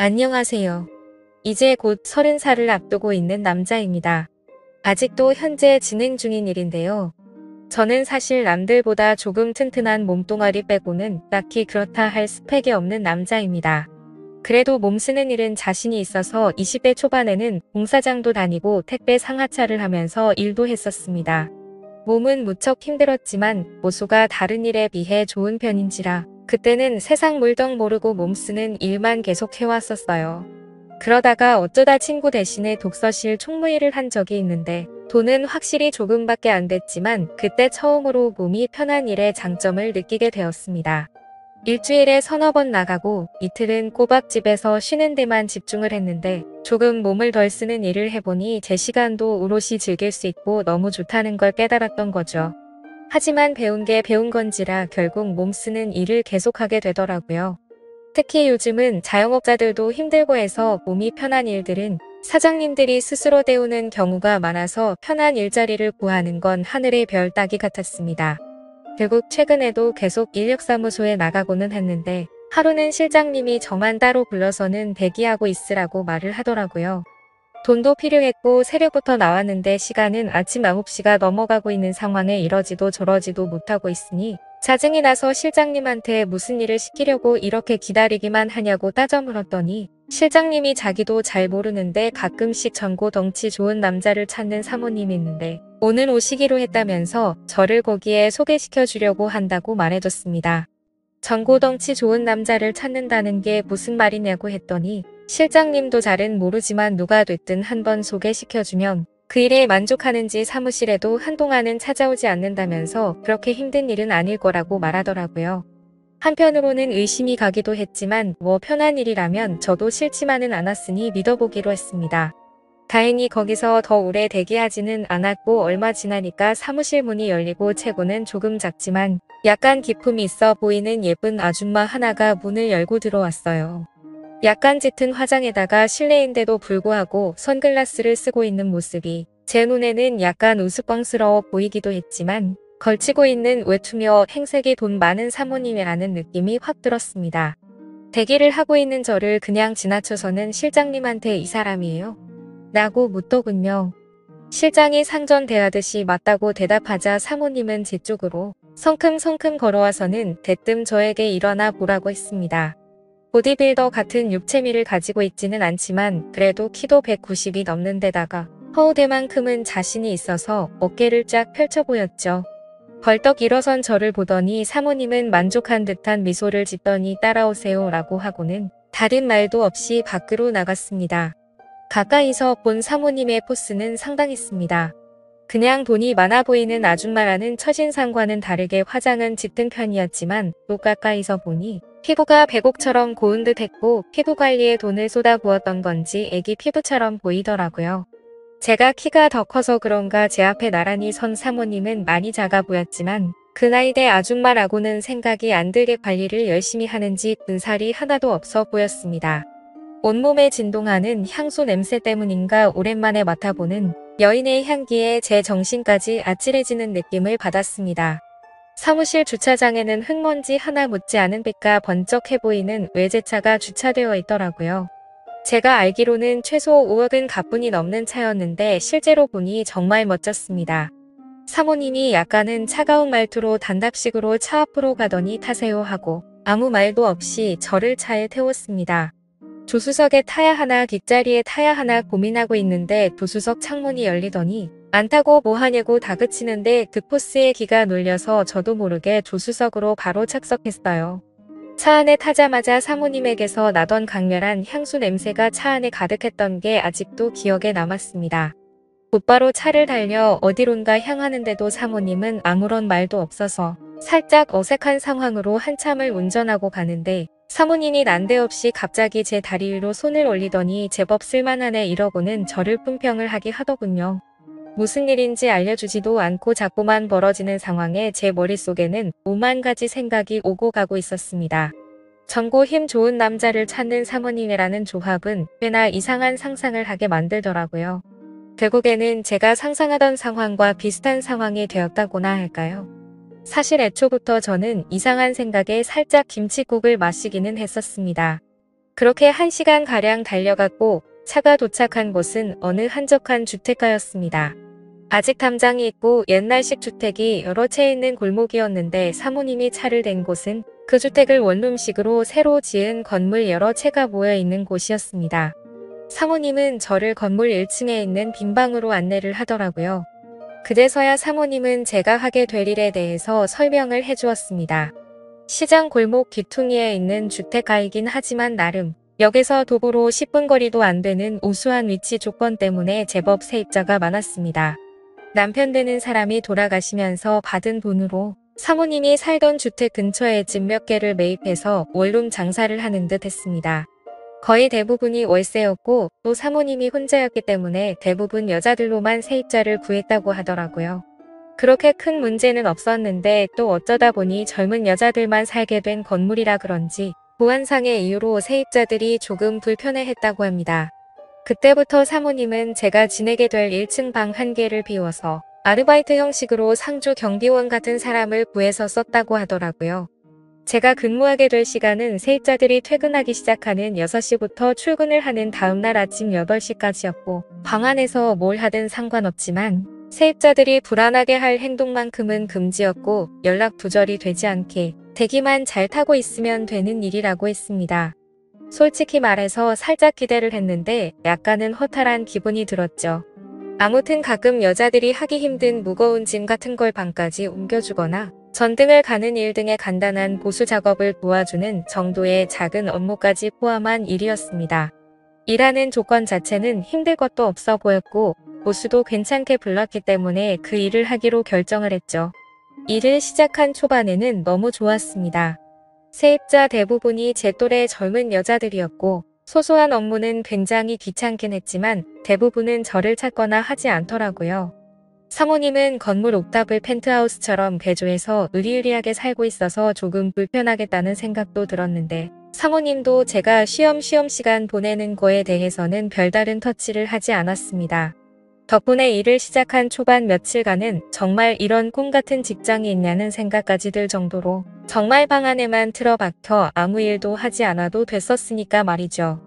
안녕하세요. 이제 곧 30살을 앞두고 있는 남자입니다. 아직도 현재 진행 중인 일인데요. 저는 사실 남들보다 조금 튼튼한 몸뚱아리 빼고는 딱히 그렇다 할 스펙이 없는 남자입니다. 그래도 몸 쓰는 일은 자신이 있어서 20대 초반에는 공사장도 다니고 택배 상하차를 하면서 일도 했었습니다. 몸은 무척 힘들었지만 모수가 다른 일에 비해 좋은 편인지라 그때는 세상 물정 모르고 몸 쓰는 일만 계속 해왔었어요. 그러다가 어쩌다 친구 대신에 독서실 총무일을 한 적이 있는데 돈은 확실히 조금밖에 안 됐지만 그때 처음으로 몸이 편한 일의 장점을 느끼게 되었습니다. 일주일에 서너 번 나가고 이틀은 꼬박 집에서 쉬는 데만 집중을 했는데 조금 몸을 덜 쓰는 일을 해보니 제 시간도 오롯이 즐길 수 있고 너무 좋다는 걸 깨달았던 거죠. 하지만 배운 게 배운 건지라 결국 몸 쓰는 일을 계속하게 되더라고요. 특히 요즘은 자영업자들도 힘들고 해서 몸이 편한 일들은 사장님들이 스스로 때우는 경우가 많아서 편한 일자리를 구하는 건 하늘의 별 따기 같았습니다. 결국 최근에도 계속 인력사무소에 나가고는 했는데 하루는 실장님이 저만 따로 불러서는 대기하고 있으라고 말을 하더라고요. 돈도 필요했고 새벽부터 나왔는데 시간은 아침 9시가 넘어가고 있는 상황에 이러지도 저러지도 못하고 있으니 짜증이 나서 실장님한테 무슨 일을 시키려고 이렇게 기다리기만 하냐고 따져 물었더니 실장님이 자기도 잘 모르는데 가끔씩 젊고 덩치 좋은 남자를 찾는 사모님이 있는데 오늘 오시기로 했다면서 저를 거기에 소개시켜 주려고 한다고 말해줬습니다. 젊고 덩치 좋은 남자를 찾는다는 게 무슨 말이냐고 했더니 실장님도 잘은 모르지만 누가 됐든 한번 소개시켜주면 그 일에 만족하는지 사무실에도 한동안은 찾아오지 않는다면서 그렇게 힘든 일은 아닐 거라고 말하더라고요. 한편으로는 의심이 가기도 했지만 뭐 편한 일이라면 저도 싫지만은 않았으니 믿어보기로 했습니다. 다행히 거기서 더 오래 대기하지는 않았고 얼마 지나니까 사무실 문이 열리고 체구는 조금 작지만 약간 기품이 있어 보이는 예쁜 아줌마 하나가 문을 열고 들어왔어요. 약간 짙은 화장에다가 실내인데도 불구하고 선글라스를 쓰고 있는 모습이 제 눈에는 약간 우스꽝스러워 보이기도 했지만 걸치고 있는 외투며 행색이 돈 많은 사모님이라는 느낌이 확 들었습니다. 대기를 하고 있는 저를 그냥 지나쳐서는 실장님한테 이 사람이에요? 라고 묻더군요. 실장이 상전대하듯이 맞다고 대답하자 사모님은 제 쪽으로 성큼성큼 걸어와서는 대뜸 저에게 일어나 보라고 했습니다. 보디빌더 같은 육체미를 가지고 있지는 않지만 그래도 키도 190이 넘는 데다가 허우대만큼은 자신이 있어서 어깨를 쫙 펼쳐 보였죠. 벌떡 일어선 저를 보더니 사모님은 만족한 듯한 미소를 짓더니 따라오세요 라고 하고는 다른 말도 없이 밖으로 나갔습니다. 가까이서 본 사모님의 포스는 상당했습니다. 그냥 돈이 많아 보이는 아줌마라는 첫인상과는 다르게 화장은 짙은 편이었지만 또 가까이서 보니 피부가 백옥처럼 고운 듯 했고 피부 관리에 돈을 쏟아부었던 건지 애기 피부처럼 보이더라고요. 제가 키가 더 커서 그런가 제 앞에 나란히 선 사모님은 많이 작아 보였지만 그 나이대 아줌마라고는 생각이 안 들게 관리를 열심히 하는지 군살이 하나도 없어 보였습니다. 온몸에 진동하는 향수 냄새 때문인가 오랜만에 맡아보는 여인의 향기에 제 정신까지 아찔해지는 느낌을 받았습니다. 사무실 주차장에는 흙먼지 하나 묻지 않은 빛과 번쩍해 보이는 외제차가 주차되어 있더라고요. 제가 알기로는 최소 5억은 가뿐히 넘는 차였는데 실제로 보니 정말 멋졌습니다. 사모님이 약간은 차가운 말투로 단답식으로 차 앞으로 가더니 타세요 하고 아무 말도 없이 저를 차에 태웠습니다. 조수석에 타야 하나 뒷자리에 타야 하나 고민하고 있는데 조수석 창문이 열리더니 안 타고 뭐 하냐고 다그치는데 그 포스에 기가 눌려서 저도 모르게 조수석으로 바로 착석했어요. 차 안에 타자마자 사모님에게서 나던 강렬한 향수 냄새가 차 안에 가득했던 게 아직도 기억에 남았습니다. 곧바로 차를 달려 어디론가 향하는데도 사모님은 아무런 말도 없어서 살짝 어색한 상황으로 한참을 운전하고 가는데 사모님이 난데없이 갑자기 제 다리 위로 손을 올리더니 제법 쓸만하네 이러고는 저를 품평을 하게 하더군요. 무슨 일인지 알려주지도 않고 자꾸만 벌어지는 상황에 제 머릿속에는 오만 가지 생각이 오고 가고 있었습니다. 젊고 힘 좋은 남자를 찾는 사모님이라는 조합은 꽤나 이상한 상상을 하게 만들더라고요. 결국에는 제가 상상하던 상황과 비슷한 상황이 되었다고나 할까요? 사실 애초부터 저는 이상한 생각에 살짝 김칫국을 마시기는 했었습니다. 그렇게 1시간가량 달려갔고 차가 도착한 곳은 어느 한적한 주택가였습니다. 아직 담장이 있고 옛날식 주택이 여러 채 있는 골목이었는데 사모님이 차를 댄 곳은 그 주택을 원룸식으로 새로 지은 건물 여러 채가 모여 있는 곳이었습니다. 사모님은 저를 건물 1층에 있는 빈 방으로 안내를 하더라고요. 그제서야 사모님은 제가 하게 될 일에 대해서 설명을 해주었습니다. 시장 골목 귀퉁이에 있는 주택가이긴 하지만 나름 역에서 도보로 10분 거리도 안 되는 우수한 위치 조건 때문에 제법 세입자가 많았습니다. 남편 되는 사람이 돌아가시면서 받은 돈으로 사모님이 살던 주택 근처에 집 몇 개를 매입해서 원룸 장사를 하는 듯 했습니다. 거의 대부분이 월세였고 또 사모님이 혼자였기 때문에 대부분 여자들로만 세입자를 구했다고 하더라고요. 그렇게 큰 문제는 없었는데 또 어쩌다 보니 젊은 여자들만 살게 된 건물이라 그런지 보안상의 이유로 세입자들이 조금 불편해했다고 합니다. 그때부터 사모님은 제가 지내게 될 1층 방 1개를 비워서 아르바이트 형식으로 상주 경비원 같은 사람을 구해서 썼다고 하더라고요. 제가 근무하게 될 시간은 세입자들이 퇴근하기 시작하는 6시부터 출근을 하는 다음날 아침 8시까지였고 방 안에서 뭘 하든 상관없지만 세입자들이 불안하게 할 행동만큼은 금지였고 연락 두절이 되지 않게 대기만 잘 타고 있으면 되는 일이라고 했습니다. 솔직히 말해서 살짝 기대를 했는데 약간은 허탈한 기분이 들었죠. 아무튼 가끔 여자들이 하기 힘든 무거운 짐 같은 걸 방까지 옮겨주거나 전등을 가는 일 등의 간단한 보수 작업을 도와주는 정도의 작은 업무까지 포함한 일이었습니다. 일하는 조건 자체는 힘들 것도 없어 보였고 보수도 괜찮게 불렀기 때문에 그 일을 하기로 결정을 했죠. 일을 시작한 초반에는 너무 좋았습니다. 세입자 대부분이 제 또래 젊은 여자들이었고 소소한 업무는 굉장히 귀찮긴 했지만 대부분은 저를 찾거나 하지 않더라고요. 사모님은 건물 옥탑을 펜트하우스처럼 개조해서 으리으리하게 살고 있어서 조금 불편하겠다는 생각도 들었는데 사모님도 제가 쉬엄쉬엄 시간 보내는 거에 대해서는 별다른 터치를 하지 않았습니다. 덕분에 일을 시작한 초반 며칠간은 정말 이런 꿈같은 직장이 있냐는 생각까지 들 정도로 정말 방 안에만 틀어박혀 아무 일도 하지 않아도 됐었으니까 말이죠.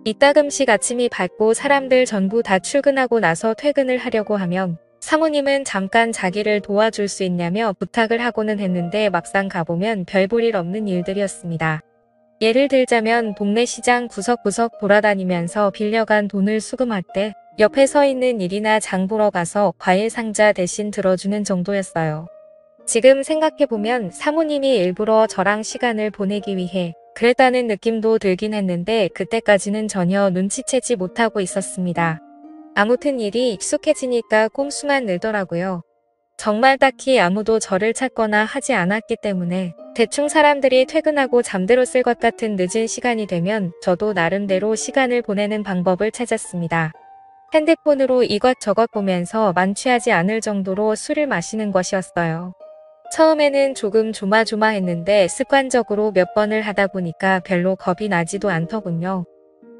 이따금씩 아침이 밝고 사람들 전부 다 출근하고 나서 퇴근을 하려고 하면 사모님은 잠깐 자기를 도와줄 수 있냐며 부탁을 하고는 했는데 막상 가보면 별 볼 일 없는 일들이었습니다. 예를 들자면 동네 시장 구석구석 돌아다니면서 빌려간 돈을 수금할 때 옆에 서 있는 일이나 장 보러 가서 과일 상자 대신 들어주는 정도였어요. 지금 생각해보면 사모님이 일부러 저랑 시간을 보내기 위해 그랬다는 느낌도 들긴 했는데 그때까지는 전혀 눈치채지 못하고 있었습니다. 아무튼 일이 익숙해지니까 꼼수만 늘더라고요. 정말 딱히 아무도 저를 찾거나 하지 않았기 때문에 대충 사람들이 퇴근하고 잠들었을 것 같은 늦은 시간이 되면 저도 나름대로 시간을 보내는 방법을 찾았습니다. 핸드폰으로 이것저것 보면서 만취하지 않을 정도로 술을 마시는 것이었어요. 처음에는 조금 조마조마했는데 습관적으로 몇 번을 하다 보니까 별로 겁이 나지도 않더군요.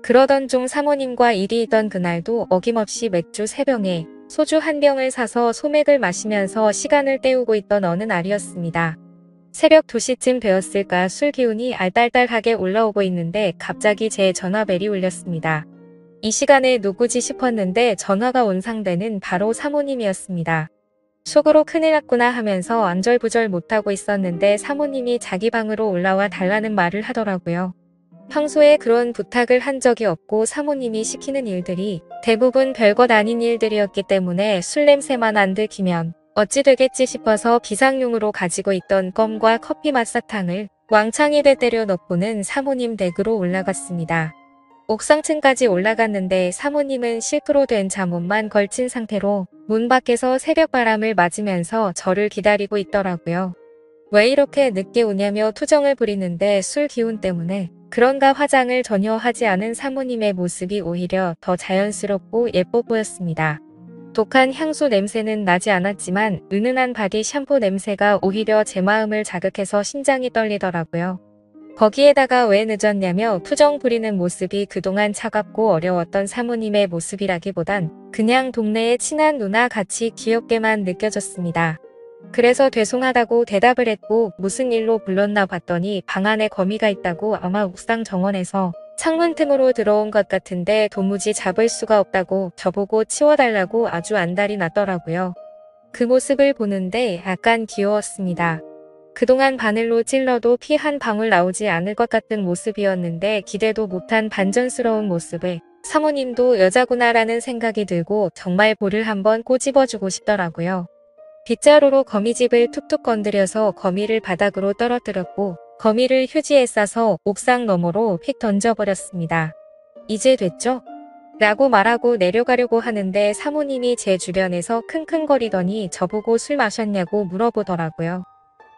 그러던 중 사모님과 일이 있던 그날도 어김없이 맥주 3병에 소주 1병을 사서 소맥을 마시면서 시간을 때우고 있던 어느 날이었습니다. 새벽 2시쯤 되었을까 술 기운이 알딸딸하게 올라오고 있는데 갑자기 제 전화벨이 울렸습니다. 이 시간에 누구지 싶었는데 전화가 온 상대는 바로 사모님이었습니다. 속으로 큰일 났구나 하면서 안절부절 못하고 있었는데 사모님이 자기 방으로 올라와 달라는 말을 하더라고요. 평소에 그런 부탁을 한 적이 없고 사모님이 시키는 일들이 대부분 별것 아닌 일들이었기 때문에 술 냄새만 안 들키면 어찌 되겠지 싶어서 비상용으로 가지고 있던 껌과 커피 맛사탕을 왕창 입에 때려 넣고는 사모님 댁으로 올라갔습니다. 옥상층까지 올라갔는데 사모님은 실크로 된 잠옷만 걸친 상태로 문 밖에서 새벽바람을 맞으면서 저를 기다리고 있더라고요. 왜 이렇게 늦게 오냐며 투정을 부리는데 술 기운 때문에 그런가 화장을 전혀 하지 않은 사모님의 모습이 오히려 더 자연스럽고 예뻐 보였습니다. 독한 향수 냄새는 나지 않았지만 은은한 바디 샴푸 냄새가 오히려 제 마음을 자극해서 심장이 떨리더라고요. 거기에다가 왜 늦었냐며 투정 부리는 모습이 그동안 차갑고 어려웠던 사모님의 모습이라기보단 그냥 동네의 친한 누나 같이 귀엽게만 느껴졌습니다. 그래서 죄송하다고 대답을 했고 무슨 일로 불렀나 봤더니 방 안에 거미가 있다고 아마 옥상 정원에서 창문 틈으로 들어온 것 같은데 도무지 잡을 수가 없다고 저보고 치워달라고 아주 안달이 났더라고요. 그 모습을 보는데 약간 귀여웠습니다. 그동안 바늘로 찔러도 피 한 방울 나오지 않을 것 같은 모습이었는데 기대도 못한 반전스러운 모습에 사모님도 여자구나라는 생각이 들고 정말 볼을 한번 꼬집어주고 싶더라고요. 빗자루로 거미집을 툭툭 건드려서 거미를 바닥으로 떨어뜨렸고 거미를 휴지에 싸서 옥상 너머로 휙 던져버렸습니다. 이제 됐죠? 라고 말하고 내려가려고 하는데 사모님이 제 주변에서 킁킁거리더니 저보고 술 마셨냐고 물어보더라고요.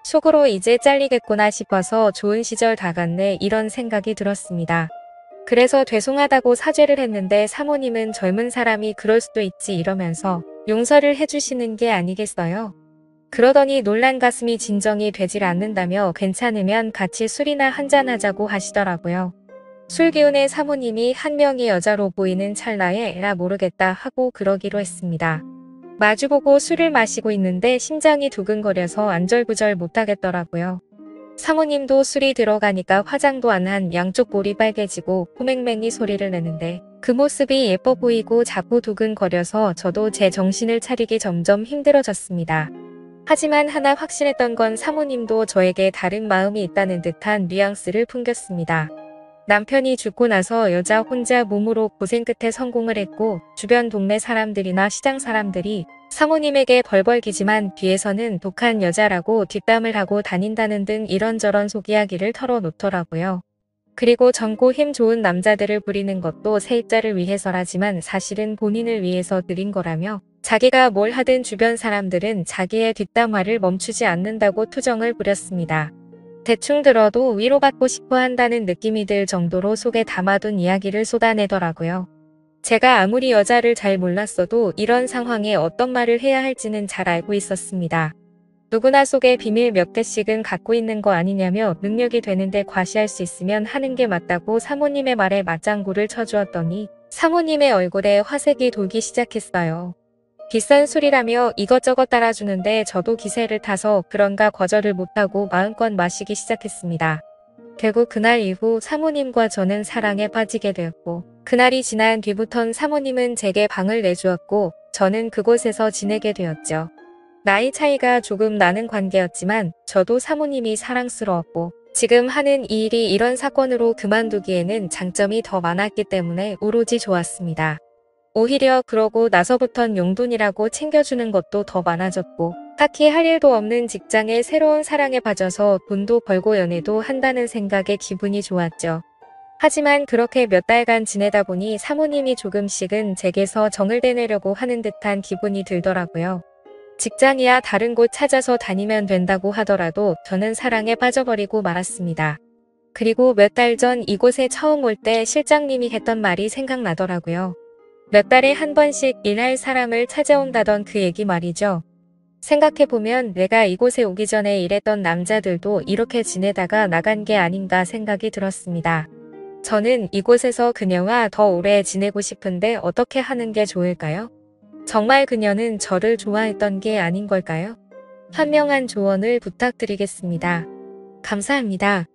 속으로 이제 잘리겠구나 싶어서 좋은 시절 다 갔네 이런 생각이 들었습니다. 그래서 죄송하다고 사죄를 했는데 사모님은 젊은 사람이 그럴 수도 있지 이러면서 용서를 해주시는 게 아니겠어요? 그러더니 놀란 가슴이 진정이 되질 않는다며 괜찮으면 같이 술이나 한잔하자고 하시더라고요. 술 기운의 사모님이 한 명의 여자로 보이는 찰나에 에라 모르겠다 하고 그러기로 했습니다. 마주보고 술을 마시고 있는데 심장이 두근거려서 안절부절 못하겠더라고요. 사모님도 술이 들어가니까 화장도 안 한 양쪽 볼이 빨개지고 코맹맹이 소리를 내는데 그 모습이 예뻐 보이고 자꾸 두근거려서 저도 제 정신을 차리기 점점 힘들어졌습니다. 하지만 하나 확실했던 건 사모님도 저에게 다른 마음이 있다는 듯한 뉘앙스를 풍겼습니다. 남편이 죽고 나서 여자 혼자 몸으로 고생 끝에 성공을 했고 주변 동네 사람들이나 시장 사람들이 사모님에게 벌벌기지만 뒤에서는 독한 여자라고 뒷담을 하고 다닌다는 등 이런저런 속이야기를 털어놓더라고요. 그리고 젊고 힘 좋은 남자들을 부리는 것도 세입자를 위해서라지만 사실은 본인을 위해서 드린 거라며 자기가 뭘 하든 주변 사람들은 자기의 뒷담화를 멈추지 않는다고 투정을 부렸습니다. 대충 들어도 위로받고 싶어 한다는 느낌이 들 정도로 속에 담아둔 이야기를 쏟아내더라고요. 제가 아무리 여자를 잘 몰랐어도 이런 상황에 어떤 말을 해야 할지는 잘 알고 있었습니다. 누구나 속에 비밀 몇 개씩은 갖고 있는 거 아니냐며 능력이 되는데 과시할 수 있으면 하는 게 맞다고 사모님의 말에 맞장구를 쳐주었더니 사모님의 얼굴에 화색이 돌기 시작했어요. 비싼 술이라며 이것저것 따라주는데 저도 기세를 타서 그런가 거절을 못하고 마음껏 마시기 시작했습니다. 결국 그날 이후 사모님과 저는 사랑에 빠지게 되었고 그날이 지난 뒤부턴 사모님은 제게 방을 내주었고 저는 그곳에서 지내게 되었죠. 나이 차이가 조금 나는 관계였지만 저도 사모님이 사랑스러웠고 지금 하는 이 일이 이런 사건으로 그만두기에는 장점이 더 많았기 때문에 오로지 좋았습니다. 오히려 그러고 나서부턴 용돈이라고 챙겨주는 것도 더 많아졌고 딱히 할 일도 없는 직장에 새로운 사랑에 빠져서 돈도 벌고 연애도 한다는 생각에 기분이 좋았죠. 하지만 그렇게 몇 달간 지내다 보니 사모님이 조금씩은 제게서 정을 떼내려고 하는 듯한 기분이 들더라고요. 직장이야 다른 곳 찾아서 다니면 된다고 하더라도 저는 사랑에 빠져버리고 말았습니다. 그리고 몇 달 전 이곳에 처음 올 때 실장님이 했던 말이 생각나더라고요. 몇 달에 한 번씩 일할 사람을 찾아온다던 그 얘기 말이죠. 생각해보면 내가 이곳에 오기 전에 일했던 남자들도 이렇게 지내다가 나간 게 아닌가 생각이 들었습니다. 저는 이곳에서 그녀와 더 오래 지내고 싶은데 어떻게 하는 게 좋을까요? 정말 그녀는 저를 좋아했던 게 아닌 걸까요? 현명한 조언을 부탁드리겠습니다. 감사합니다.